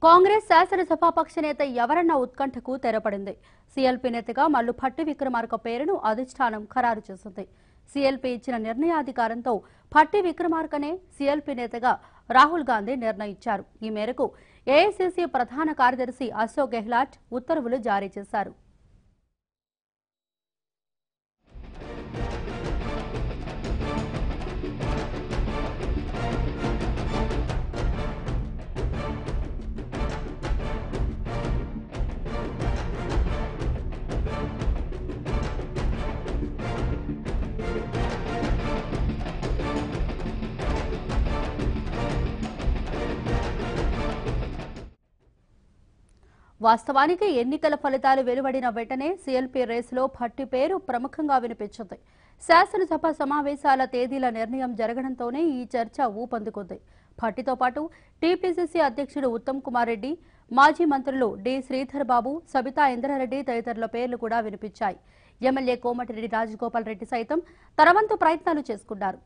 కాంగ్రెస్ శాసనసభాపక్ష నేత ఎవరన్న ఉత్కంఠకు తెరపడింది. సీఎల్పీ నేతగా మల్లు భట్టి విక్రమార్క పేరును అధిష్టానం ఖరారు చేసింది. సీఎల్పీ ఇచ్చిన నిర్ణయాధికారంతో భట్టి విక్రమార్కనే సీఎల్పీ నేతగా రాహుల్ గాంధీ నిర్ణయించారు. ఈ మేరకు ఏఐసీసీ ప్రధాన కార్యదర్శి అశోక్ గెహ్లాట్ ఉత్తర్వులు జారీ చేశారు. వాస్తవానికి ఎన్నికల ఫలితాలు వెలువడిన వెంటనే సీఎల్పీ రేసులో భట్టి పేరు ప్రముఖంగా వినిపించింది. శాసనసభ సమావేశాల తేదీల నిర్ణయం జరగడంతోనే ఈ చర్చ ఊపందుకుంది. భట్టితో పాటు టీపీసీసీ అధ్యక్షుడు ఉత్తమ్ కుమార్ రెడ్డి, మాజీ మంత్రులు డి శ్రీధర్ బాబు, సబితా ఇంద్రారెడ్డి తదితరుల పేర్లు కూడా వినిపించాయి. ఎమ్మెల్యే కోమటిరెడ్డి రాజగోపాల్ రెడ్డి సైతం తన వంతు ప్రయత్నాలు చేసుకున్నారు.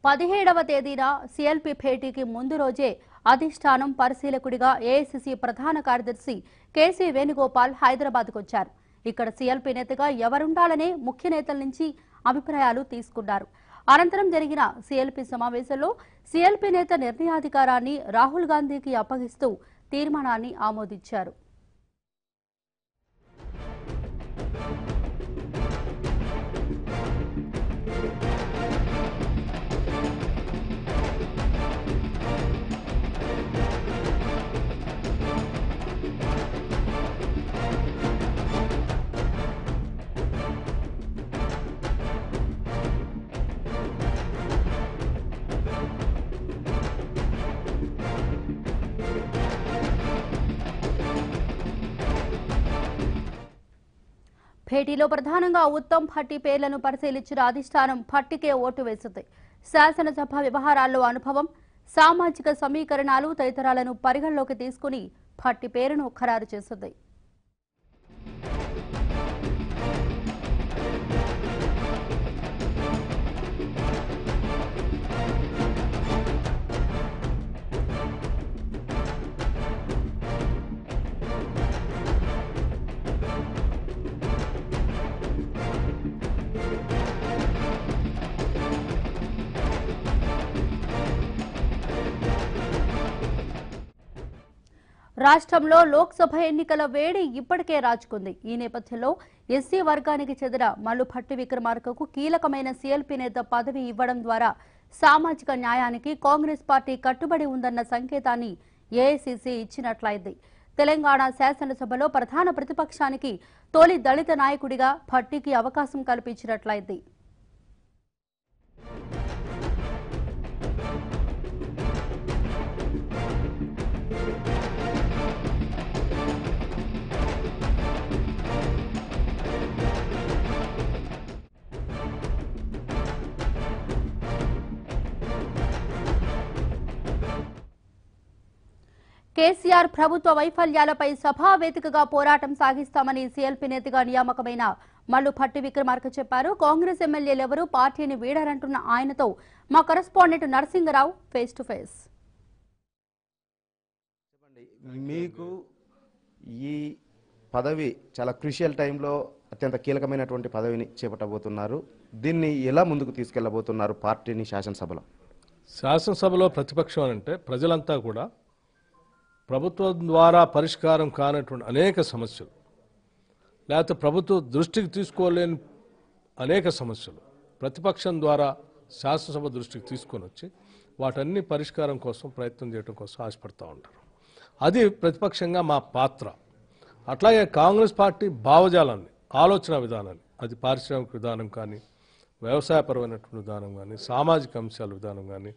పదిహేడవ తేదీన సీఎల్పీ భేటీకి ముందు రోజే అధిష్టానం పరిశీలకుడిగా ఏఐసీసీ ప్రధాన కార్యదర్శి కేసీ వేణుగోపాల్ హైదరాబాద్కు వచ్చారు. ఇక్కడ సీఎల్పీ నేతగా ఎవరుండాలనే ముఖ్య నేతల నుంచి అభిప్రాయాలు తీసుకున్నారు. అనంతరం జరిగిన సీఎల్పీ సమావేశంలో సీఎల్పీ నేత నిర్ణయాధికారాన్ని రాహుల్ గాంధీకి అప్పగిస్తూ తీర్మానాన్ని ఆమోదించారు. భేటీలో ప్రధానంగా ఉత్తమ్ భట్టి పేర్లను పరిశీలించిన అధిష్టానం భట్టికే ఓటు వేసింది. శాసనసభ వ్యవహారాల్లో అనుభవం, సామాజిక సమీకరణాలు తదితరాలను పరిగణలోకి తీసుకుని భట్టి పేరును ఖరారు చేసింది. రాష్ట్రంలో లోక్సభ ఎన్నికల వేడి ఇప్పటికే రాజుకుంది. ఈ నేపథ్యంలో ఎస్సీ వర్గానికి చెందిన మల్లు భట్టి విక్రమార్కకు కీలకమైన సీఎల్పీ నేత పదవి ఇవ్వడం ద్వారా సామాజిక న్యాయానికి కాంగ్రెస్ పార్టీ కట్టుబడి ఉందన్న సంకేతాన్ని ఏఐసీసీ ఇచ్చినట్లయింది. తెలంగాణ శాసనసభలో ప్రధాన ప్రతిపక్షానికి తొలి దళిత నాయకుడిగా భట్టికి అవకాశం కల్పించినట్లయింది. కేసీఆర్ ప్రభుత్వ వైఫల్యాలపై సభా వేదికగా పోరాటం సాగిస్తామని సీఎల్పీ నేతగా నియామకమైన మల్లు భట్టి విక్రమార్క చెప్పారు. కాంగ్రెస్ ఎమ్మెల్యేలెవరూ పార్టీని వీడారంటున్న ఆయనతో మా correspondent Narasingarao face to face. మీకు ఈ పదవి చాలా క్రూషియల్ టైంలో అత్యంత కీలకమైనటువంటి పదవిని చేపట్టబోతున్నారు. దీన్ని ఎలా ముందుకు తీసుకెళ్లబోతున్నారు పార్టీని శాసనసభలో? శాసనసభలో ప్రతిపక్షం అంటే ప్రజలంతా కూడా ప్రభుత్వం ద్వారా పరిష్కారం కానటువంటి అనేక సమస్యలు, లేకపోతే ప్రభుత్వ దృష్టికి తీసుకోలేని అనేక సమస్యలు ప్రతిపక్షం ద్వారా శాసనసభ దృష్టికి తీసుకొని వచ్చి వాటన్ని పరిష్కారం కోసం ప్రయత్నం చేయడం కోసం ఆశపడుతూ ఉంటారు. అది ప్రతిపక్షంగా మా పాత్ర. అట్లాగే కాంగ్రెస్ పార్టీ భావజాలాన్ని, ఆలోచన విధానాన్ని, అది పారిశ్రామిక విధానం కానీ, వ్యవసాయపరమైనటువంటి విధానం కానీ, సామాజిక అంశాల విధానం కానీ,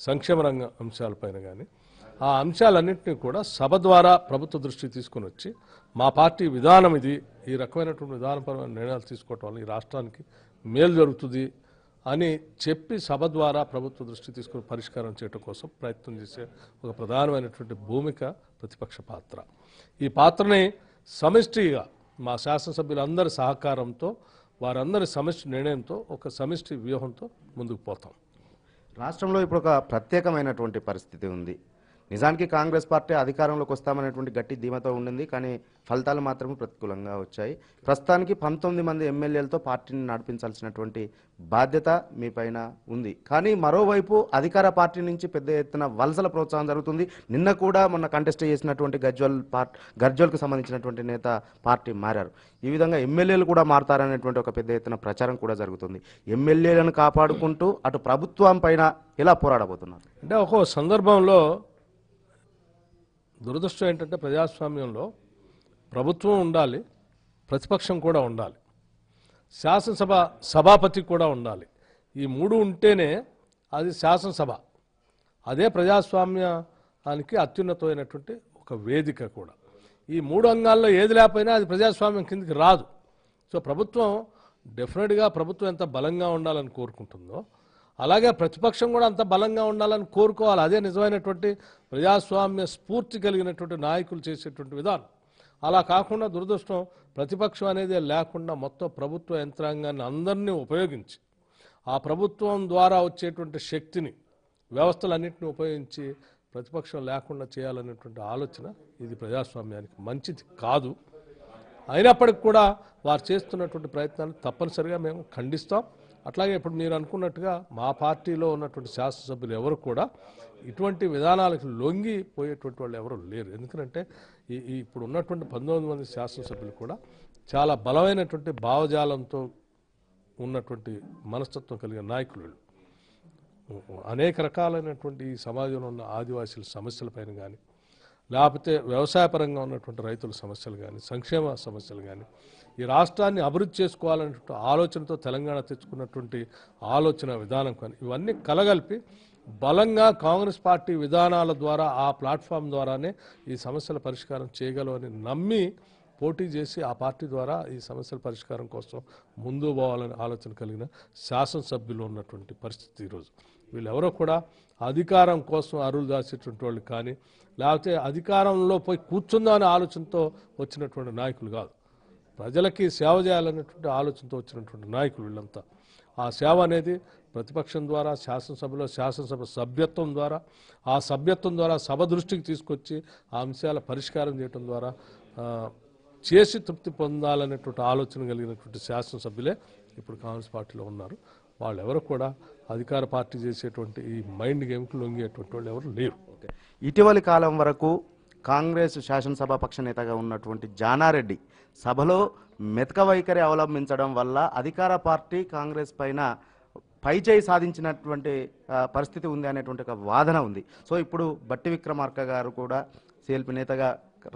సంక్షేమ రంగ అంశాలపైన కానీ, ఆ అంశాలన్నింటినీ కూడా సభ ద్వారా ప్రభుత్వ దృష్టికి తీసుకొని వచ్చి మా పార్టీ విధానం ఇది, ఈ రకమైనటువంటి విధానపరమైన నిర్ణయాలు తీసుకోవటం వల్ల ఈ రాష్ట్రానికి మేలు జరుగుతుంది అని చెప్పి సభ ద్వారా ప్రభుత్వ దృష్టి తీసుకుని పరిష్కారం చేయడం కోసం ప్రయత్నం చేసే ఒక ప్రధానమైనటువంటి భూమిక ప్రతిపక్ష పాత్ర. ఈ పాత్రని సమిష్టిగా మా శాసనసభ్యులందరి సహకారంతో, వారందరి సమిష్టి నిర్ణయంతో, ఒక సమిష్టి వ్యూహంతో ముందుకు పోతాం. రాష్ట్రంలో ఇప్పుడు ఒక ప్రత్యేకమైనటువంటి పరిస్థితి ఉంది. నిజానికి కాంగ్రెస్ పార్టీ అధికారంలోకి వస్తామనేటువంటి గట్టి ధీమాతో ఉండింది, కానీ ఫలితాలు మాత్రం ప్రతికూలంగా వచ్చాయి. ప్రస్తుతానికి 19 మంది ఎమ్మెల్యేలతో పార్టీని నడిపించాల్సినటువంటి బాధ్యత మీ పైన ఉంది. కానీ మరోవైపు అధికార పార్టీ నుంచి పెద్ద ఎత్తున వలసల ప్రోత్సాహం జరుగుతుంది. నిన్న కూడా మొన్న కంటెస్ట్ చేసినటువంటి గజ్వల్కు సంబంధించినటువంటి నేత పార్టీ మారారు. ఈ విధంగా ఎమ్మెల్యేలు కూడా మారతారనేటువంటి ఒక పెద్ద ఎత్తున ప్రచారం కూడా జరుగుతుంది. ఎమ్మెల్యేలను కాపాడుకుంటూ అటు ప్రభుత్వం పైన ఎలా పోరాడబోతున్నారు? అంటే ఒక్కో సందర్భంలో దురదృష్టం ఏంటంటే ప్రజాస్వామ్యంలో ప్రభుత్వం ఉండాలి, ప్రతిపక్షం కూడా ఉండాలి, శాసనసభ సభాపతి కూడా ఉండాలి. ఈ మూడు ఉంటేనే అది శాసనసభ. అదే ప్రజాస్వామ్యానికి అత్యున్నతమైనటువంటి ఒక వేదిక కూడా. ఈ మూడు అంగాల్లో ఏది లేకపోయినా అది ప్రజాస్వామ్యం కిందకి రాదు. సో ప్రభుత్వం డెఫినెట్గా ప్రభుత్వం ఎంత బలంగా ఉండాలని కోరుకుంటుందో అలాగే ప్రతిపక్షం కూడా అంత బలంగా ఉండాలని కోరుకోవాలి. అదే నిజమైనటువంటి ప్రజాస్వామ్య స్ఫూర్తి కలిగినటువంటి నాయకులు చేసేటువంటి విధానం. అలా కాకుండా దురదృష్టం ప్రతిపక్షం అనేది లేకుండా మొత్తం ప్రభుత్వ యంత్రాంగాన్ని అందరినీ ఉపయోగించి ఆ ప్రభుత్వం ద్వారా వచ్చేటువంటి శక్తిని, వ్యవస్థలన్నింటినీ ఉపయోగించి ప్రతిపక్షం లేకుండా చేయాలనేటువంటి ఆలోచన ఇది ప్రజాస్వామ్యానికి మంచిది కాదు. అయినప్పటికీ కూడా వారు చేస్తున్నటువంటి ప్రయత్నాన్ని తప్పనిసరిగా మేము ఖండిస్తాం. అట్లాగే ఇప్పుడు మీరు అనుకున్నట్టుగా మా పార్టీలో ఉన్నటువంటి శాసనసభ్యులు ఎవరు కూడా ఇటువంటి విధానాలకు లొంగిపోయేటువంటి వాళ్ళు ఎవరు లేరు. ఎందుకంటే ఇప్పుడు ఉన్నటువంటి 19 మంది శాసనసభ్యులు కూడా చాలా బలమైనటువంటి భావజాలంతో ఉన్నటువంటి మనస్తత్వం కలిగిన నాయకులు. అనేక రకాలైనటువంటి ఈ సమాజంలో ఉన్న ఆదివాసీల సమస్యలపైన కానీ, లేకపోతే వ్యవసాయపరంగా ఉన్నటువంటి రైతుల సమస్యలు కానీ, సంక్షేమ సమస్యలు కానీ, ఈ రాష్ట్రాన్ని అభివృద్ధి చేసుకోవాలనేటువంటి ఆలోచనతో తెలంగాణ తెచ్చుకున్నటువంటి ఆలోచన విధానం కానీ, ఇవన్నీ కలగలిపి బలంగా కాంగ్రెస్ పార్టీ విధానాల ద్వారా, ఆ ప్లాట్ఫామ్ ద్వారానే ఈ సమస్యల పరిష్కారం చేయగలమని నమ్మి పోటీ చేసి ఆ పార్టీ ద్వారా ఈ సమస్యల పరిష్కారం కోసం ముందు పోవాలని ఆలోచన కలిగిన శాసనసభ్యులు ఉన్నటువంటి పరిస్థితి ఈరోజు. వీళ్ళెవరో కూడా అధికారం కోసం అరువులు దాచేటువంటి వాళ్ళు కానీ, లేకపోతే అధికారంలో పోయి కూర్చుందామనే ఆలోచనతో వచ్చినటువంటి నాయకులు కాదు. ప్రజలకి సేవ చేయాలనేటువంటి ఆలోచనతో వచ్చినటువంటి నాయకులు వీళ్ళంతా. ఆ సేవ అనేది ప్రతిపక్షం ద్వారా, శాసనసభలో శాసనసభ సభ్యత్వం ద్వారా, ఆ సభ్యత్వం ద్వారా సభ దృష్టికి తీసుకొచ్చి ఆ అంశాల పరిష్కారం చేయడం ద్వారా చేసి తృప్తి పొందాలనేటువంటి ఆలోచన కలిగినటువంటి శాసనసభ్యులే ఇప్పుడు కాంగ్రెస్ పార్టీలో ఉన్నారు. వాళ్ళు ఎవరు కూడా అధికార పార్టీ చేసేటువంటి ఈ మైండ్ గేమ్కి లొంగేటువంటి వాళ్ళు ఎవరు లేరు. ఇటీవలి కాలం వరకు కాంగ్రెస్ శాసనసభ పక్ష నేతగా ఉన్నటువంటి జానారెడ్డి సభలో మెతక వైఖరి అవలంబించడం వల్ల అధికార పార్టీ కాంగ్రెస్ పైన పైచేయి సాధించినటువంటి పరిస్థితి ఉంది అనేటువంటి ఒక వాదన ఉంది. సో ఇప్పుడు బట్టి విక్రమార్క గారు కూడా సిఎల్పి నేతగా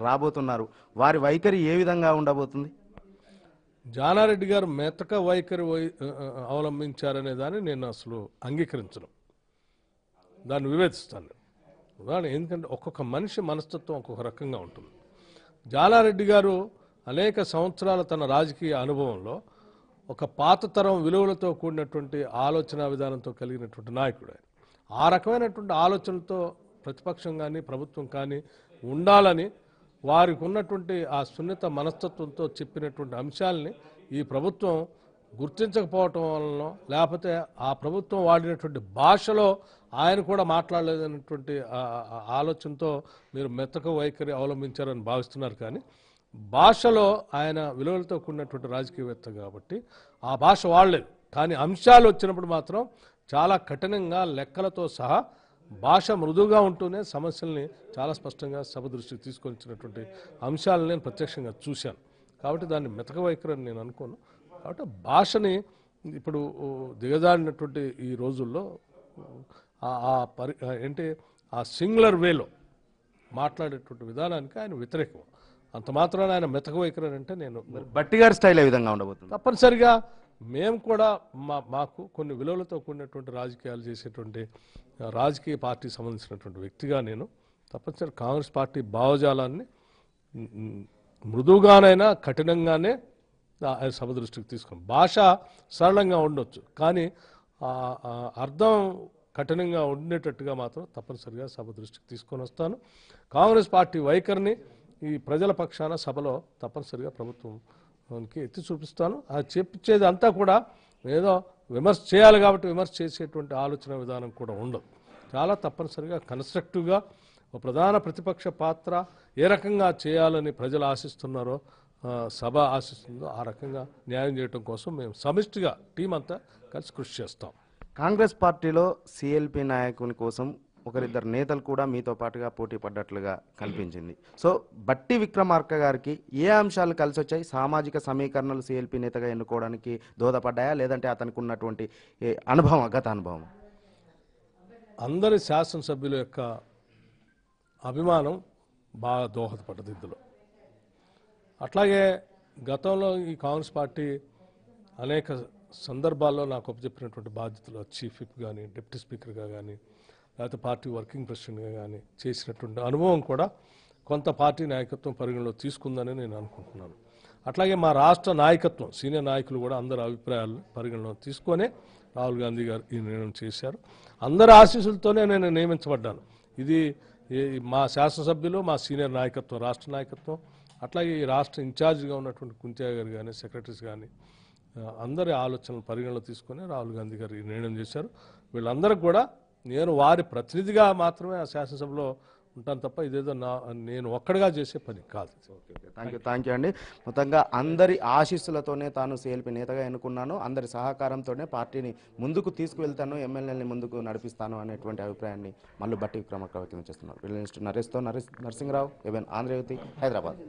రాబోతున్నారు. వారి వైఖరి ఏ విధంగా ఉండబోతుంది? జానారెడ్డి గారు మెతక వైఖరి అవలంబించారనే దాన్ని నేను అసలు అంగీకరించను, దాన్ని వివేచిస్తాను. ఎందుకంటే ఒక్కొక్క మనిషి మనస్తత్వం ఒక్కొక్క రకంగా ఉంటుంది. జానారెడ్డి గారు అనేక సంవత్సరాల తన రాజకీయ అనుభవంలో ఒక పాత తరం విలువలతో కూడినటువంటి ఆలోచన విధానంతో కలిగినటువంటి నాయకుడు. ఆ రకమైనటువంటి ఆలోచనలతో ప్రతిపక్షం కానీ ప్రభుత్వం కానీ ఉండాలని వారికి ఉన్నటువంటి ఆ సున్నిత మనస్తత్వంతో చెప్పినటువంటి అంశాలని ఈ ప్రభుత్వం గుర్తించకపోవటం వలన, లేకపోతే ఆ ప్రభుత్వం వాడినటువంటి భాషలో ఆయన కూడా మాట్లాడలేదనేటువంటి ఆలోచనతో మీరు మెతక వైఖరి అవలంబించారని భావిస్తున్నారు. కానీ భాషలో ఆయన విలువలతో కూడినటువంటి రాజకీయవేత్త కాబట్టి ఆ భాష వాడలేదు. కానీ అంశాలు వచ్చినప్పుడు మాత్రం చాలా కఠినంగా లెక్కలతో సహా భాష మృదువుగా ఉంటూనే సమస్యల్ని చాలా స్పష్టంగా సభ దృష్టికి తీసుకొని వచ్చినటువంటి అంశాలను నేను ప్రత్యక్షంగా చూశాను. కాబట్టి దాన్ని మెతక వైఖరి అని నేను అనుకోను. కాబట్టి భాషని ఇప్పుడు దిగజారినటువంటి ఈ రోజుల్లో ఏంటి ఆ సింగులర్ వేలో మాట్లాడేటువంటి విధానానికి ఆయన వ్యతిరేకం. అంత మాత్రాన ఆయన మెతక వైఖరి అంటే నేను బట్టి గారి స్టైల్ ఏ విధంగా ఉండబోతుంది? తప్పనిసరిగా మేము కూడా మాకు కొన్ని విలువలతో కూడినటువంటి రాజకీయాలు చేసేటువంటి రాజకీయ పార్టీకి సంబంధించినటువంటి వ్యక్తిగా నేను తప్పనిసరి కాంగ్రెస్ పార్టీ భావజాలాన్ని మృదువుగానైనా కఠినంగానే సభ దృష్టికి తీసుకున్నాం. భాష సరళంగా ఉండొచ్చు, కానీ అర్థం కఠినంగా ఉండేటట్టుగా మాత్రం తప్పనిసరిగా సభ దృష్టికి తీసుకొని వస్తాను. కాంగ్రెస్ పార్టీ వైఖరిని ఈ ప్రజల పక్షాన సభలో తప్పనిసరిగా ప్రభుత్వంకి ఎత్తి చూపిస్తాను. అది చెప్పించేది అంతా కూడా ఏదో విమర్శ చేయాలి కాబట్టి విమర్శ చేసేటువంటి ఆలోచన విధానం కూడా ఉండదు. చాలా తప్పనిసరిగా కన్స్ట్రక్టివ్గా ఒక ప్రధాన ప్రతిపక్ష పాత్ర ఏ రకంగా చేయాలని ప్రజలు ఆశిస్తున్నారో, సభ ఆశిస్తుందో ఆ రకంగా న్యాయం చేయడం కోసం మేము సమిష్టిగా టీం అంతా కలిసి కృషి చేస్తాం. కాంగ్రెస్ పార్టీలో సిఎల్పి నాయకుని కోసం ఒకరిద్దరు నేతలు కూడా మీతో పాటుగా పోటీ పడ్డట్లుగా కనిపించింది. సో బట్టి విక్రమార్క గారికి ఏ అంశాలు కలిసి వచ్చాయి? సామాజిక సమీకరణలు సిఎల్పి నేతగా ఎన్నుకోవడానికి దోహదపడ్డాయా, లేదంటే అతనికి ఉన్నటువంటి అనుభవం, గత అనుభవం? అందరి శాసనసభ్యుల యొక్క అభిమానం బాగా దోహదపడ్డది ఇందులో. అట్లాగే గతంలో ఈ కాంగ్రెస్ పార్టీ అనేక సందర్భాల్లో నాకు అప్పచెప్పినటువంటి బాధ్యతలు చీఫ్ విప్ కానీ, డిప్యూటీ స్పీకర్గా కానీ, లేకపోతే పార్టీ వర్కింగ్ ప్రెసిడెంట్గా కానీ చేసినటువంటి అనుభవం కూడా కొంత పార్టీ నాయకత్వం పరిగణలో తీసుకుందని నేను అనుకుంటున్నాను. అట్లాగే మా రాష్ట్ర నాయకత్వం, సీనియర్ నాయకులు కూడా అందరి అభిప్రాయాలను పరిగణలో తీసుకొనే రాహుల్ గాంధీ గారు ఈ నిర్ణయం చేశారు. అందరి ఆశీస్సులతోనే నేను నియమించబడ్డాను. ఇది మా శాసనసభ్యులు, మా సీనియర్ నాయకత్వం, రాష్ట్ర నాయకత్వం, అట్లాగే ఈ రాష్ట్ర ఇన్ఛార్జిగా ఉన్నటువంటి కుంత్యా గారు కానీ, సెక్రటరీస్ కానీ అందరి ఆలోచనలు పరిగణలో తీసుకొని రాహుల్ గాంధీ గారు ఈ నిర్ణయం చేశారు. వీళ్ళందరికీ కూడా నేను వారి ప్రతినిధిగా మాత్రమే ఆ శాసనసభలో ఉంటాను తప్ప ఇదేదో నేను ఒక్కడిగా చేసే పని కాదు. థ్యాంక్ యూ అండి. మొత్తంగా అందరి ఆశీస్సులతోనే తాను సిఎల్పి నేతగా ఎన్నుకున్నాను, అందరి సహకారంతోనే పార్టీని ముందుకు తీసుకువెళ్తాను, ఎమ్మెల్యేని ముందుకు నడిపిస్తాను అనేటువంటి అభిప్రాయాన్ని మళ్ళీ బట్టి విక్రమార్క వ్యక్తం చేస్తున్నారు. నరేష్తో నరసింహరావు, ఏవెన్ ఆంధ్రజ్యోతి, హైదరాబాద్.